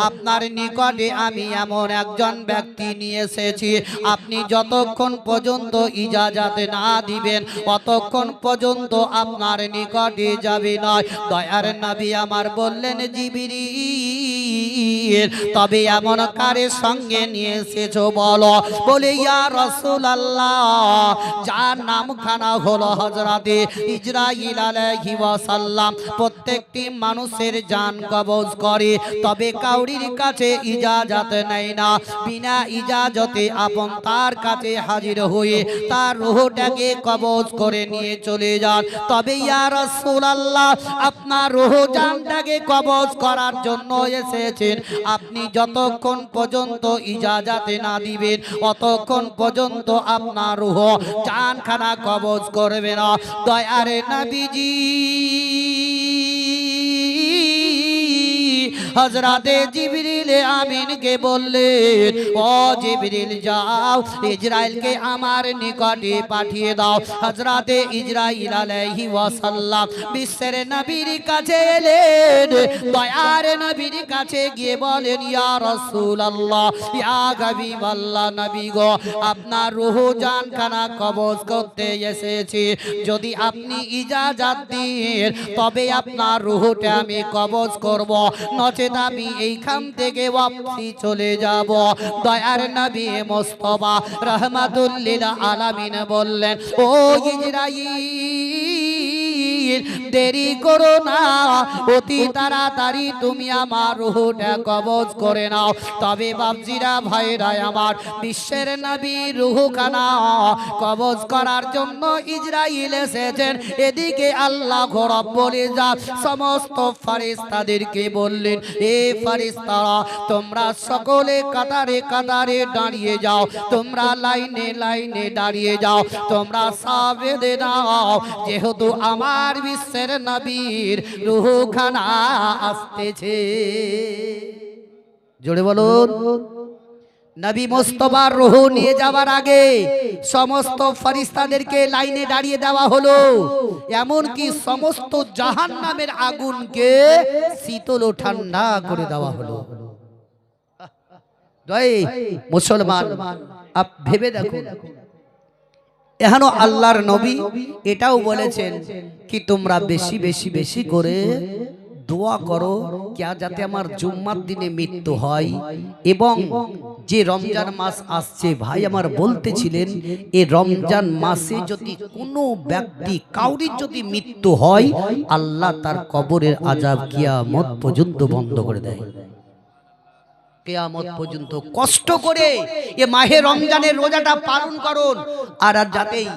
আপনার নিকটে আমি এমন একজন ব্যক্তি নিয়ে এসেছি, আপনি যতক্ষণ পর্যন্ত ইজাজত না দিবেন ততক্ষণ পর্যন্ত আপনার নিকটে যাবে না। দয়ার নবী আমার বললেন, জিবরিল, তবে এমন কারে সঙ্গে নিয়ে এসেছো বলো। বলে, ইয়া রাসূলুল্লাহ, যার নামখানা হলো হযরতে ইসরাঈল আলাইহিস সালাম, প্রত্যেক মানুষের জান কবজ করে, তবে কাউরির কাছে ইজাজত নেয় না। বিনা ইজাজতে আপন তার কাছে হাজির হয়ে তার রূহটাকে কবজ করে নিয়ে চলে যান। তবে ইয়া রাসূলুল্লাহ, আপনার রূহ জানটাকে কবজ করার জন্য এসেছেন, আপনি যতক্ষণ পর্যন্ত ইজাজতে না দিবেন ততক্ষণ পর্যন্ত আপনার রূহ জানখানা কবজ করবে না। দয়ারে নবীজি হযরতে জিবরিল আমিনকে বললেন, ও জিবরিল যাও ইসরাইলকে আমার নিকটে পাঠিয়ে দাও। হযরতে ইসরাইল আলাইহি ওয়াসাল্লাম বিশ্বের নবীর কাছে এলেন। দয়ার নবীর কাছে গিয়ে বলেন, ইয়া রাসূলুল্লাহ, ইয়া হাবিবাল্লাহ, নবী গো, আপনার রূহ জান খানা কবজ করতে এসেছি। যদি আপনি ইজাজত দেন তবে আপনার রূহটা আমি কবজ করব, নচেত আমি এইখান থেকে ওয়াপসি চলে যাব। দয়ার নবী মুস্তাফা রাহমাতুল লিল আলামিন বললেন, ও ইসরাইল, দেরি করো না, অতি তাড়াতাড়ি তুমি আমার রূহটা কবজ করে নাও। তবে বাপজিরা ভাইরা আমার, বিশ্বের নবী রূহখানা কবজ করার জন্য ইসরাইল এসেছেন। এদিকে আল্লাহ রাব্বুল ইজ্জত সমস্ত ফেরেশতাদেরকে বললেন, এ ফেরেশতারা, তোমরা সকলে কাতারে কাতারে দাঁড়িয়ে যাও, তোমরা লাইনে লাইনে দাঁড়িয়ে যাও, তোমরা সাবেদে নাও, যেহেতু আমার বিশ্বের নবীর রূহখানা আসতেছে। জোরে বলুন। নবী মুস্তাফার রূহ নিয়ে যাওয়ার আগে সমস্ত ফেরেশতাদেরকে লাইনে দাঁড়িয়ে দেওয়া হলো। এমনকি সমস্ত জাহান্নামের আগুনকে শীতল ও ঠান্ডা করে দেওয়া হলো। জয় মুসলমান, আপ ভেবে দেখুন, এখানে আল্লাহর নবী এটাও বলেছেন কি তোমরা বেশি বেশি বেশি করে দোয়া করো যাতে আমার জুম্মার দিনে মৃত্যু হয়। এবং যে রমজান মাস আসছে, ভাই আমার বলতেছিলেন, এই রমজান মাসে যদি কোনো ব্যক্তি কাউরির যদি মৃত্যু হয়, আল্লাহ তার কবরের আযাব কিয়ামত পর্যন্ত বন্ধ করে দেয়। কিয়ামত পর্যন্ত কষ্ট করে এ মাহে রমজানের রোজাটা পালন করুন। আর যাতেই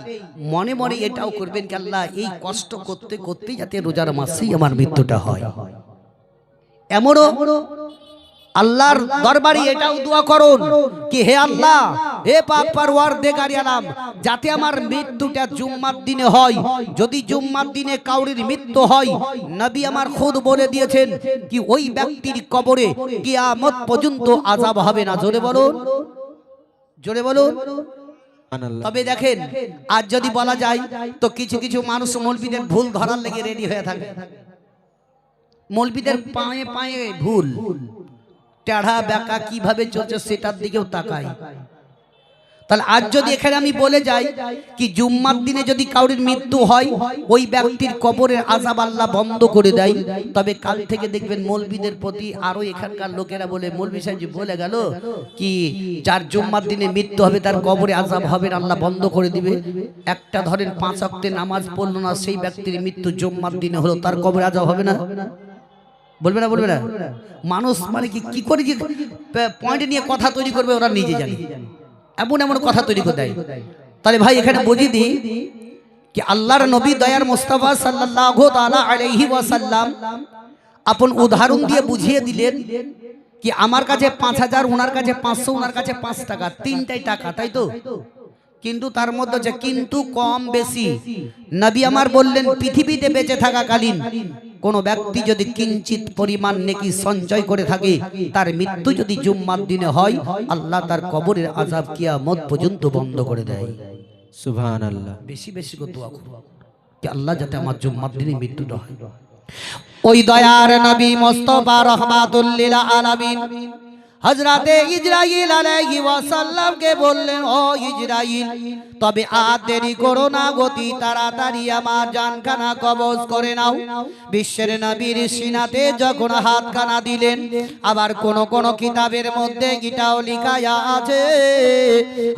মনে মনে এটাও করবেন কি আল্লাহ, এই কষ্ট করতে করতে যাতে রোজার মাসেই আমার মৃত্যুটা হয়। এমনও আল্লাহর দরবারে এটাও দোয়া করুন কি, হে আল্লাহ, হে পাক পরওয়ারদিগারে আলম, যাতে আমার মৃত্যুটা জুম্মার দিনে হয়। যদি জুম্মার দিনে কাউরির মৃত্যু হয়, নবী আমার খুদ বলে দিয়েছেন কি ওই ব্যক্তির কবরে কিয়ামত পর্যন্ত আযাব হবে না। জোরে বলুন, জোরে বলুন। তবে দেখেন, আজ যদি বলা যায় তো কিছু কিছু মানুষ মৌলবীদের ভুল ধরার লেগে রেডি হয়ে থাকে। মৌলবীদের পায়ে পায়ে ভুল, টেढ़ा বেঁকা কিভাবে চলছে সেটার দিকেও তাকাই। তাহলে আজ যদি এখানে আমি বলে যাই কি জুম্মার দিনে যদি কাউরির মৃত্যু হয়, ওই ব্যক্তির কবরের আযাব আল্লাহ বন্ধ করে দেয়, তবে কাল থেকে দেখবেন মৌলবীদের প্রতি আরো এখানকার লোকেরা বলে, মৌলবী সাহেব বলে গেল কি যার জুম্মার দিনে মৃত্যু হবে তার কবরে আযাব হবে না, আল্লাহ বন্ধ করে দিবে। একটা ধরেন 5 ওয়াক্তের নামাজ পড়লো না, সেই ব্যক্তির মৃত্যু জুম্মার দিনে হলো, তার কবরে আযাব হবে না? বলবে না, বলবে না? মানুষ মানে কি করে যে পয়েন্ট নিয়ে কথা তৈরি করবে ওরা নিজে জানে, এমন এমন কথা তৈরি করে দেয়। তাহলে ভাই এখানে বুঝিয়ে দিই कि अल्लाहर नबी दयार मुस्तफा सल्लल्लाहु ताला अलैहि वसल्लम अपन उदाहरण दिए बुझिए दिलेन कि आमार काछे 5000 उनार काछे 500 उनार काछे 5 टाका तीनटाई टाका ताई तो किन्तु तार मध्य जे किन्तु कम बेशी नबी आमार बोललेन पृथिवीते बेঁচে থাকাকালীন কোনো ব্যক্তি যদি কিঞ্চিত পরিমাণ নেকি সঞ্চয় করে থাকে তার মৃত্যু যদি জুম্মার দিনে হয় আল্লাহ তার কবরের আযাব কিয়ামত পর্যন্ত বন্ধ করে দেয়। সুবহানাল্লাহ। বেশি বেশি করে দোয়া করো कि अल्लाह যাতে আমার জুম্মার দিনে মৃত্যুটা হয়। ওই দয়ার নবী মুস্তাফা রাহমাতুল লিল আলামিন হযরতে ইসরাইল আলাইহি ওয়াসাল্লাম কে বললেন, ও ইসরাইল তবে আর দেরি করো না, গতি তাড়াতাড়ি আমার জানখানা কবজ করে নাও। বিশ্বের নবীর সিনাতে যখন হাতখানা দিলেন, আবার কোন কোন কিতাবের মধ্যে এটাও লেখা আছে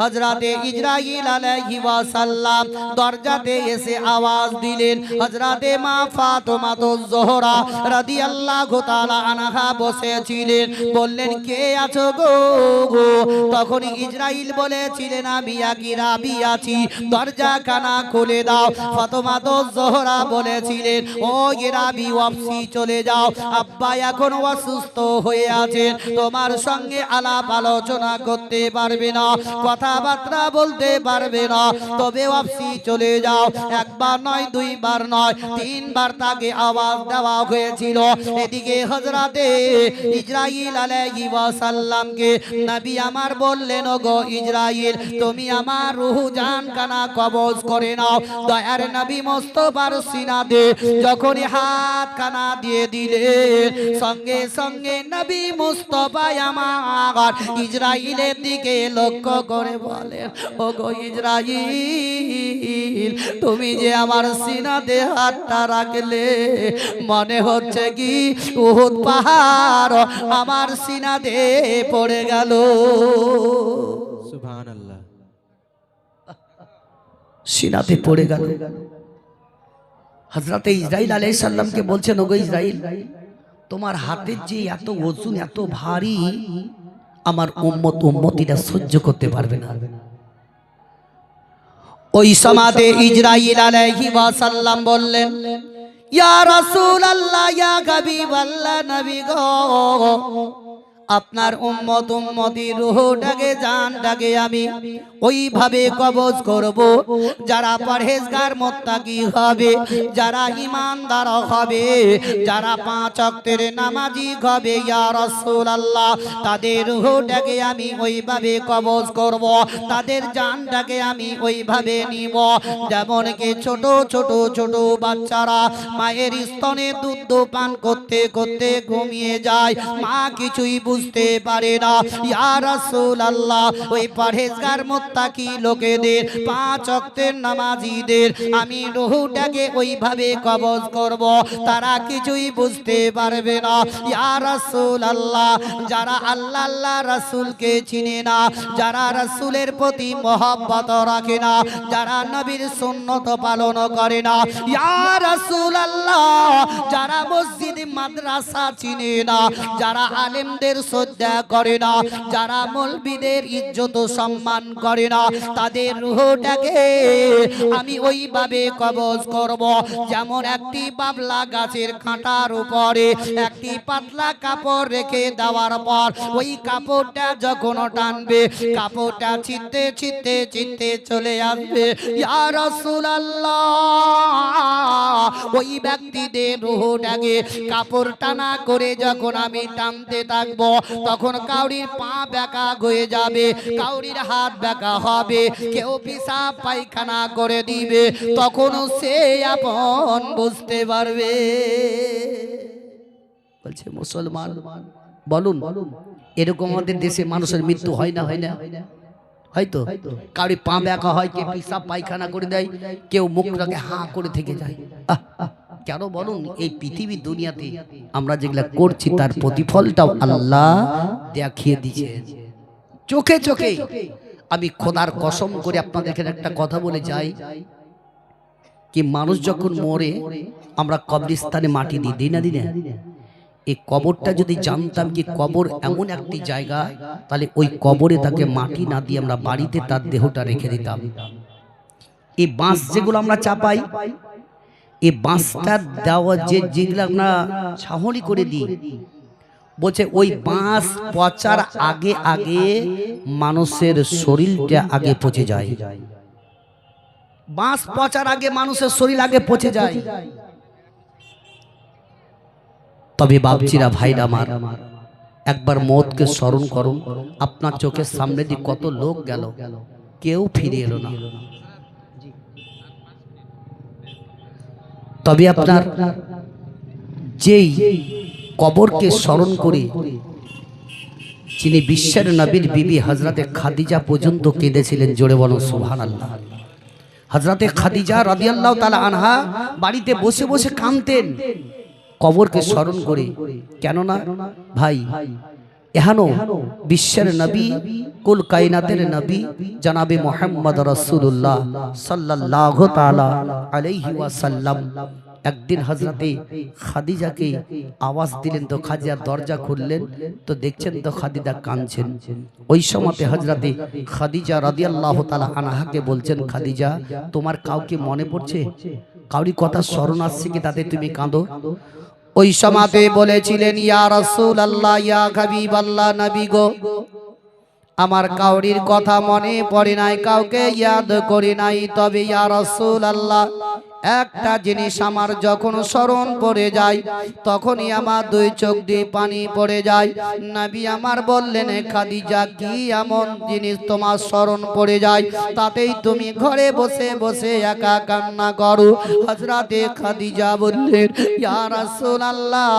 হযরতে ইসরাইল আলাইহি ওয়াসাল্লাম দরজাতে এসে আওয়াজ দিলেন। হযরতে মা ফাতেমা জোহরা রাদিয়াল্লাহু তাআলা আনহা বসেছিলেন, বললেন কে আছো গো? তখন ইসরাইল বলেছিলেন আমি রাবি আছি, দরজা কানা খুলে দাও। ফাতেমা তো জোহরা বলেছিলেন ও রাবি ওয়াপসি চলে যাও, আব্বা এখন অসুস্থ হয়ে আছেন, তোমার সঙ্গে আলাপ আলোচনা করতে পারবে না, কথাবার্তা বলতে পারবে না, তবে ওয়াপসি চলে যাও। একবার নয়, দুইবার নয়, তিনবার তাকে আওয়াজ দেওয়া হয়েছিল। এদিকে হযরতে ইসরাইল আলাইহিস সালামকে নবী আমার বললেন ও গো ইসরাইল, তুমি আমার রূহ জান কানা কবজ করে নাও। দয়ার নবী মুস্তাফার সিনাতে যখন হাত কানা দিয়ে দিলেন, সঙ্গে সঙ্গে নবী মুস্তাফা আমার ইসরাইলের দিকে লক্ষ্য করে বলেন ও গো ইসরাইল, তুমি যে আমার সিনাতে হাতটা রাখলে, মনে হচ্ছে কি উহুদ পাহাড় আমার সিনাতে পড়ে গেল। সুবহানাল্লাহ। সিনাতে পড়ে গেল। হযরতে ইসরাইল আলাইহিস সালামকে বলছেন ওগো ইসরাইল, তোমার হাতের যে এত ওজন, এত ভারী, আমার উম্মতিরা সহ্য করতে পারবে না। ওই সমাতে ইসরাইল আলাইহিস সালাম বললেন ইয়া রাসূলুল্লাহ, ইয়া হাবিবাল্লাহ, নবী গো, আপনার উম্মতির রূহটাকে জানটাকে আমি ওইভাবে কবজ করব যারা পরহেজগার মুত্তাকি হবে, যারা ঈমানদার হবে, যারা 5 ওয়াক্তের নামাজি হবে। ইয়া রাসূলুল্লাহ, তাদের রূহটাকে আমি ওইভাবে কবজ করব, তাদের জানটাকে আমি ওইভাবে নিব যেমন কি ছোট ছোট ছোট বাচ্চারা মায়ের স্তনে দুধ পান করতে করতে ঘুমিয়ে যায়, মা কিছুই বুঝতে পারে না। ইয়া রাসূলুল্লাহ, ওই পরহেজগার মুত্তাকি লোকেদের 5 ওয়াক্তের নামাজীদের আমি রূহটাকে ওইভাবে কবজ করব, তারা কিছুই বুঝতে পারবে না। ইয়া রাসূলুল্লাহ, যারা আল্লাহ আল্লাহ রাসূলকে চিনে না, যারা রাসূলের প্রতি মহব্বত রাখে না, যারা নবীর সুন্নত পালন করে না, ইয়া রাসূলুল্লাহ, যারা মসজিদ মাদ্রাসা চিনে না, যারা আলেমদের শ্রদ্ধা করে না, যারা মৌলবীদের ইজ্জত সম্মান করে না, তাদের রূহটাকে আমি ওইভাবে কবজ করব যেমন একটি বাবলা গাছের কাঁটার উপরে একটি পাতলা কাপড় রেখে দেওয়ার পর ওই কাপড়টা যখন টানবে, কাপড়টা ছিটতে ছিটতে ছিটতে চলে আসবে। ইয়া রাসূলুল্লাহ, ওই ব্যক্তিদের রূহটাকে কাপড় টানা করে যখন আমি টানতে থাকবো, তখন কাউরির পা বেঁকা হয়ে যাবে, কাউরির হাত বেঁকা হবে, কেউ পিসাব পায়খানা করে দিবে, তখন সে আপন বুঝতে পারবে। বলছে মুসলমান বলুন, এরকম আমাদের দেশে মানুষের মৃত্যু হয় না? হয় না? হয়তো কাউরি পা বেঁকা হয়, কেউ পিসাব পায়খানা করে দেয়, কেউ মুখটাকে হাঁ করে থেকে যায়। কেন বলুন? এই পৃথিবীর দুনিয়াতে আমরা যেগুলা করছি তার প্রতিফলটাও আল্লাহ দেখিয়ে দিয়েছে চোখে চোখে। আমি খোদার কসম করে আপনাদেরকে একটা কথা বলে যাই, কি মানুষ যখন মরে আমরা কবরস্থানে মাটি দিই না? দিই না? এই কবরটা যদি জানতাম কি কবর এমন একটি জায়গা, তাহলে ওই কবরে তাকে মাটি না দিয়ে আমরা বাড়িতে তার দেহটা রেখে দিতাম। এই বাঁশ যেগুলো আমরা চাপাই, এই বাঁশটা দেওয়া যেগুলো আমরা ছাহনি করে দিই, বলছে ওই বাঁশ পচার আগে আগে মানুষের শরীরটা আগে পচে যায়। বাঁশ পচার আগে মানুষের শরীর আগে পচে যায়। তবে বাপজিরা, ভাইরা আমার, একবার মওতকে স্মরণ করুন। আপনার চোখের সামনে দিয়ে কত লোক গেল, কেউ ফিরে এলো না। তবে আপনার যেই কবরকে স্মরণ করে যিনি বিশ্বের নবীর বিবি হযরতে খাদিজা পর্যন্ত কেঁদেছিলেন, জোরে বলুন সুবহানাল্লাহ। হযরতে খাদিজা রাদিয়াল্লাহু তাআলা আনহা বাড়িতে বসে বসে কাঁদতেন কবরকে স্মরণ করে। কেননা ভাই, এহানো বিশ্বের নবী, কুল কায়নাতের নবী জনাবে মুহাম্মদ রাসূলুল্লাহ সাল্লাল্লাহু তাআলা আলাইহি ওয়াসাল্লাম একদিন হযরতে খাদিজাকে আওয়াজ দিলেন, তো খাদিজা দরজা খুললেন, তো দেখছেন তো খাদিজা কাঁদছেন। ওই সময়তে হযরতে খাদিজা রাদিয়াল্লাহু তাআলা আনহাকে বলছেন, খাদিজা তোমার কাউকে মনে পড়ছে, কাউরি কথা স্মরণ আসছে কি তাতে তুমি কাঁদো? ওই সময়তে বলেছিলেন, ইয়া রাসূলুল্লাহ, ইয়া হাবিবাল্লাহ, নবী গো, আমার কাউরির কথা মনে পড়ে নাই, কাউকে ইয়াদ করি নাই, তবে ইয়া রাসূলুল্লাহ একটা জিনিস আমার যখন স্মরণ পড়ে যায় তখনই আমার দুই চোখ দিয়ে পানি পড়ে যায়। নবী আমার বললেন, খাদিজা কি এমন জিনিস তোমার স্মরণ পড়ে যায় তাতেই তুমি ঘরে বসে বসে একা কান্না করো? হযরতে খাদিজা বললেন, ইয়া রাসূলুল্লাহ,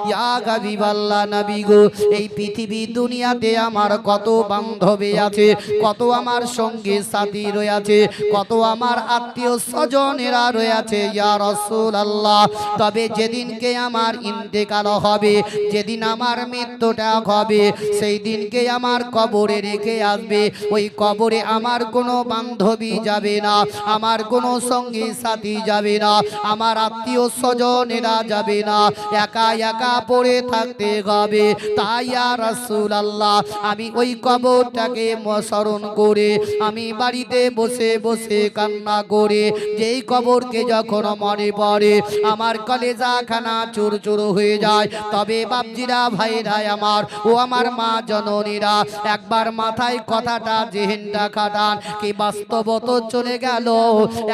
ইয়া হাবিবাল্লাহ, নবী গো, এই পৃথিবী দুনিয়াতে আমার কত বান্ধবী আছে, কত আমার সঙ্গী সাথী রয়েছে, কত আমার আত্মীয় স্বজনেরা রয়েছে, ইয়া রাসূলুল্লাহ, তবে যেদিনকে আমার ইন্তেকাল হবে, যেদিন আমার মৃত্যুটা হবে, সেই দিনকে আমার কবরে রেখে আসবে। ওই কবরে আমার কোনো বান্ধবী যাবে না, আমার কোনো সঙ্গী সাথী যাবে না, আমার আত্মীয় স্বজনেরা যাবে না, একা একা পড়ে থাকতে হবে। তাই ইয়া রাসূলুল্লাহ, আমি ওই কবরটাকে স্মরণ করে আমি বাড়িতে বসে বসে কান্না করে যেই কবরকে যখন মনে পড়ে আমার কলেজা খানা চুরচুর হয়ে যায়। তবে বাপজিরা, ভাইরা আমার, ও আমার মা জননীরা, একবার মাথায় কথাটা জেহেনটা খাটান, কি বাস্তবত চলে গেল,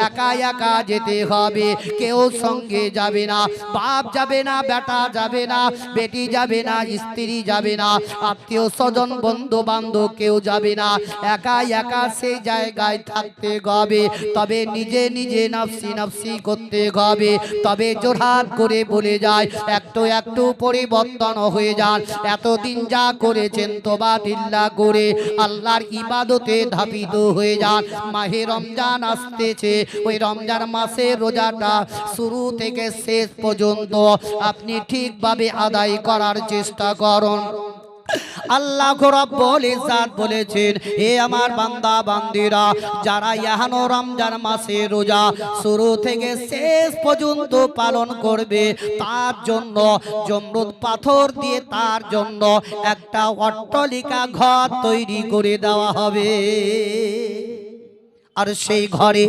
একা একা যেতে হবে, কেউ সঙ্গে যাবে না, বাপ যাবে না, বেটা যাবে না, বেটি যাবে না, স্ত্রী যাবে না, আত্মীয় স্বজন বন্ধু বান্ধব কেউ যাবে না, একা একা সেই জায়গায় থাকতে হবে। তবে নিজে নিজে নাফসি নাফসি করতে হবে। তবে জোরহাত করে বলে যায়, একটু একটু পরিবর্তন হয়ে যান, এতদিন যা করেছেন তোবাদিল্লাহ করে আল্লাহর ইবাদতে ধাবিত হয়ে যান। মাহে রমজান আসতেছে, ওই রমজান মাসের রোজাটা শুরু থেকে শেষ পর্যন্ত আপনি ঠিকভাবে আদায় করার চেষ্টা করুন। আল্লাহ রাব্বুল ইজ্জত বলেছেন, হে আমার বান্দা বান্দিরা, যারা এখনো রমজান মাসে রোজা শুরু থেকে শেষ পর্যন্ত পালন করবে, তার জন্য জমরুদ পাথর দিয়ে তার জন্য একটা অট্টালিকা ঘর তৈরি করে দেওয়া হবে। আর সেই ঘরে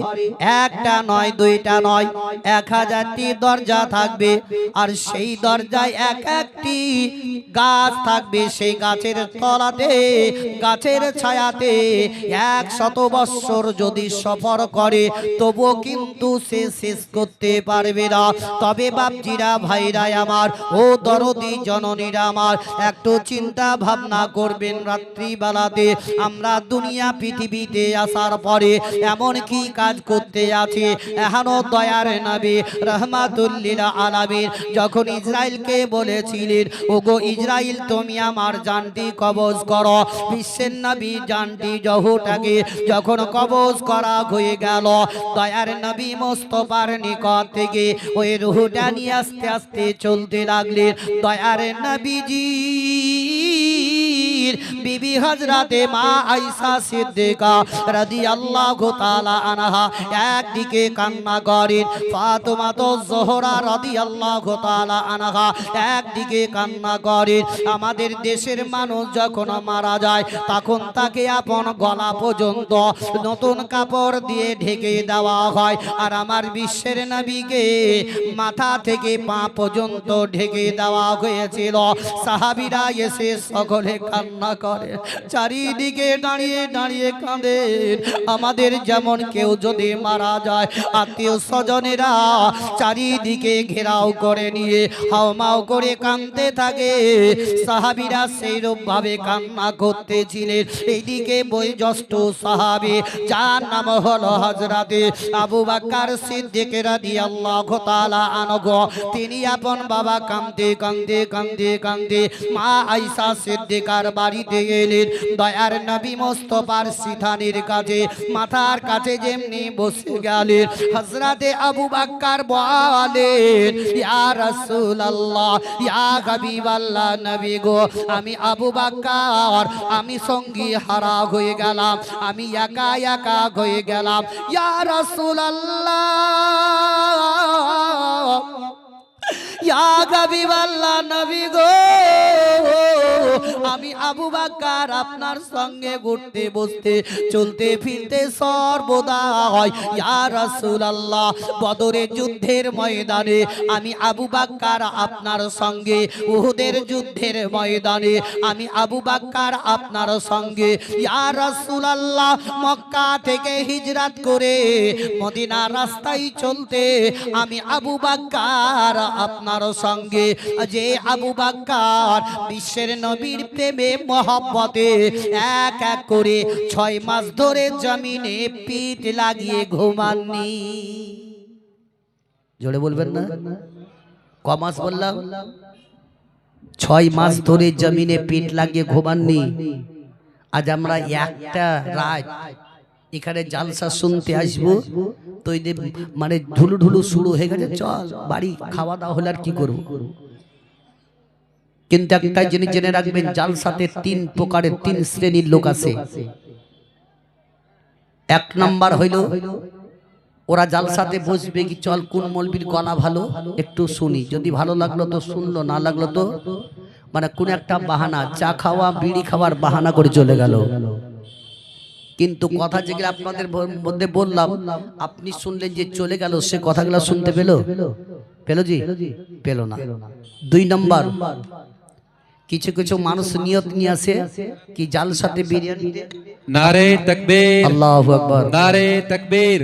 একটা নয়, দুইটা নয়, 1000টি দরজা থাকবে। আর সেই দরজায় এক একটি গাছ থাকবে। সেই গাছের তলাতে, গাছের ছায়াতে 100 বৎসর যদি সফর করে তবুও কিন্তু সে শেষ করতে পারবে না। তবে বাপজিরা, ভাইরা আমার, ও দরদি জননীরা আমার, একটু চিন্তা ভাবনা করবেন, রাত্রিবেলাতে আমরা দুনিয়া পৃথিবীতে আসার পরে এমন কি কাজ করতে আছে। এখনো দয়ার নবী রাহমাতুল লিল আলামিন যখন ইসরাইলকে বলেছিলেন, ওগো ইসরাইল, তুমি আমার জানটি কবজ করো, বিশ্বের নবী জানটি জহুটাকে যখন কবজ করা হয়ে গেল, দয়ার নবী মুস্তাফার নিকট থেকে ওই রূহটা নিয়ে আস্তে আস্তে চলতে লাগলেন। দয়ার নবীজি বিবি হযরতে মা আয়েশা সিদ্দিকা রাদিয়াল্লাহু তাআলা আনহা একদিকে কান্না করেন, ফাতেমা তো জোহরা রাদিয়াল্লাহু তাআলা আনহা একদিকে কান্না করেন। আমাদের দেশের মানুষ যখন মারা যায় তখন তাকে আপন গলা পর্যন্ত নতুন কাপড় দিয়ে ঢেকে দেওয়া হয়, আর আমার বিশ্বের নবীকে মাথা থেকে পা পর্যন্ত ঢেকে দেওয়া হয়েছিল। সাহাবীরা এসে সকলে কান্না করে, চারিদিকে দাঁড়িয়ে দাঁড়িয়ে কাঁদে। আমাদের যেমন কেউ যদি মারা যায়, আত্মীয় স্বজনেরা চারিদিকে ঘেরাও করে নিয়ে হাওমাও করে কাঁদতে থাকে। সাহাবীরা সেই রূপ ভাবে কান্না করতেছিলেন। এইদিকে বয়োজ্যেষ্ঠ সাহাবী যার নাম হলো হযরতে আবু বকর সিদ্দিক রাদিয়াল্লাহু তাআলা আনহু, তিনি আপন বাবা কাঁদতে কাঁদতে কাঁদতে কাঁদতে মা আয়েশা সিদ্দিকার বাড়িতে গেলেন। দয়ার নবী মুস্তাফার সিথানির কাছে, মাথার কাছে যেমনি বসে গেলেন, হযরতে আবু বকর বলেন, ইয়া রাসূলুল্লাহ, ইয়া হাবিবাল্লাহ, নবী গো, আমি আবু বকর, আমি সঙ্গী হারা হয়ে গেলাম, আমি একা একা হয়ে গেলাম। ইয়া রাসূলুল্লাহ, ইয়া হাবিবাল্লাহ নবী গো, আমি আবু বকর আপনার সঙ্গে ঘুরতে বসতে চলতে ফিরতে সর্বদা হয়। ইয়া রাসূলুল্লাহ, বদরের যুদ্ধের ময়দানে আমি আবু বকর আপনার সঙ্গে, উহুদের যুদ্ধের ময়দানে আমি আবু বকর আপনার সঙ্গে। ইয়া রাসূলুল্লাহ, মক্কা থেকে হিজরত করে মদিনা রাস্তায় চলতে আমি আবু বকর আপনার সঙ্গে। যে আবু বকর বিশ্বের নবীর প্রেমে মহব্বতে এক এক করে 6 মাস ধরে জমিনে পিঠ লাগিয়ে ঘুমাননি। জোরে বলবেন না? ক মাস বললাম? 6 মাস ধরে জমিনে পিঠ লাগিয়ে ঘুমাননি। আজ আমরা একটা রাত এখানে জালসা শুনতে আসবো, তো মানে ঢুলু ঢুলু শুরু হয়ে গেছে, চল বাড়ি খাওয়া দাওয়া হলে আর কি করবো। কিন্তু একটা জিনিস জেনে রাখবেন, জালসাতে 3 প্রকারের 3 শ্রেণীর লোক আছে। 1 নাম্বার হইল ওরা জালসাতে বসবে কি, চল কোন মৌলবীর গলা ভালো একটু শুনি, যদি ভালো লাগলো তো শুনলো, না লাগলো তো মানে কোন একটা বাহানা, চা খাওয়া বিড়ি খাওয়ার বাহানা করে চলে গেল। কিন্তু কথা যেগুলো আপনাদের মধ্যে বললাম, আপনি শুনলেন যে চলে গেল, সে কথাগুলো শুনতে পেলো? পেলো জি? পেলো না। 2 নাম্বার, কিছু কিছু মানুষ নিয়ত নিয়ে আসে কি জালসাতে বিরিয়ানি, নারে তাকবীর, আল্লাহু আকবার, নারে তাকবীর,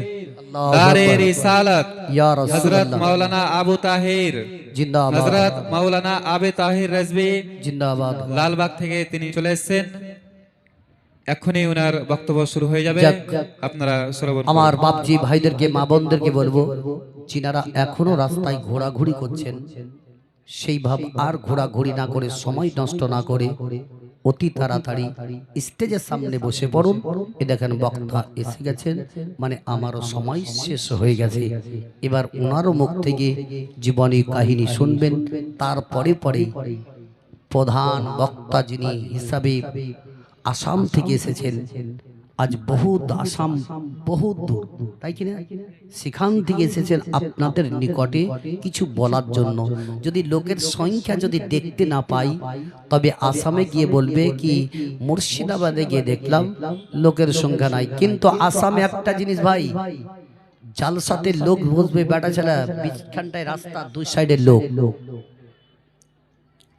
নারে রিসালাত, ইয়া হযরত রাসূলুল্লাহ মাওলানা আবু তাহির জিন্দাবাদ, হযরত মাওলানা আবে তাহির রাজভী জিন্দাবাদ। লালবাগ থেকে তিনি চলে এসেছেন, এখনই ওনার বক্তব্য শুরু হয়ে যাবে, আপনারা শ্রবণ করুন। আমার বাপজি ভাইদেরকে, মা বোনদেরকে বলবো, যিনারা এখনো রাস্তায় ঘোরাঘুরি করছেন, সেই ভাব আর ঘোরাঘুরি না করে, সময় নষ্ট না করে অতি তাড়াতাড়ি স্টেজের সামনে বসে পড়ুন। এ দেখেন বক্তা এসে গেছেন, মানে আমারও সময় শেষ হয়ে গেছে। এবার ওনারও মুখ থেকে জীবনী কাহিনী শুনবেন। তারপরে পরে প্রধান বক্তা যিনি হিসাবে আসাম থেকে এসেছেন, আজ বহুত আসাম বহুত দূর, তাই কিনা, সেখান থেকে এসেছেন আপনাদের নিকটে কিছু বলার জন্য। যদি লোকের সংখ্যা যদি দেখতে না পাই, তবে আসামে গিয়ে বলবে কি মুর্শিদাবাদে গিয়ে দেখলাম লোকের সংখ্যা নাই। কিন্তু আসামে একটা জিনিস ভাই, জালসাতে লোক বসবে, বেটা ছেলে 20খানটায় রাস্তা, 2 সাইডের লোক,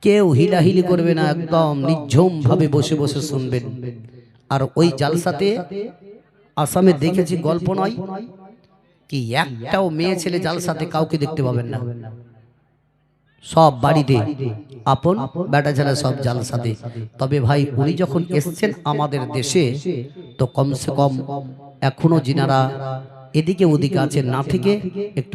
কেউ হিলাহিলি করবে না, একদম নিঝুম ভাবে বসে বসে শুনবেন। আর ওই জালসাতে আসামে দেখেছি, গল্প নয় কি, একটাও মেয়ে ছেলে জালসাতে কাউকে দেখতে পাবেন না, সব বাড়িতে আপন বেটা ছেলে সব জালসাতে। তবে ভাই উনি যখন এসছেন আমাদের দেশে, তো কমসে কম এখনো যিনারা এদিকে ওদিকে আছেন না থেকে একটু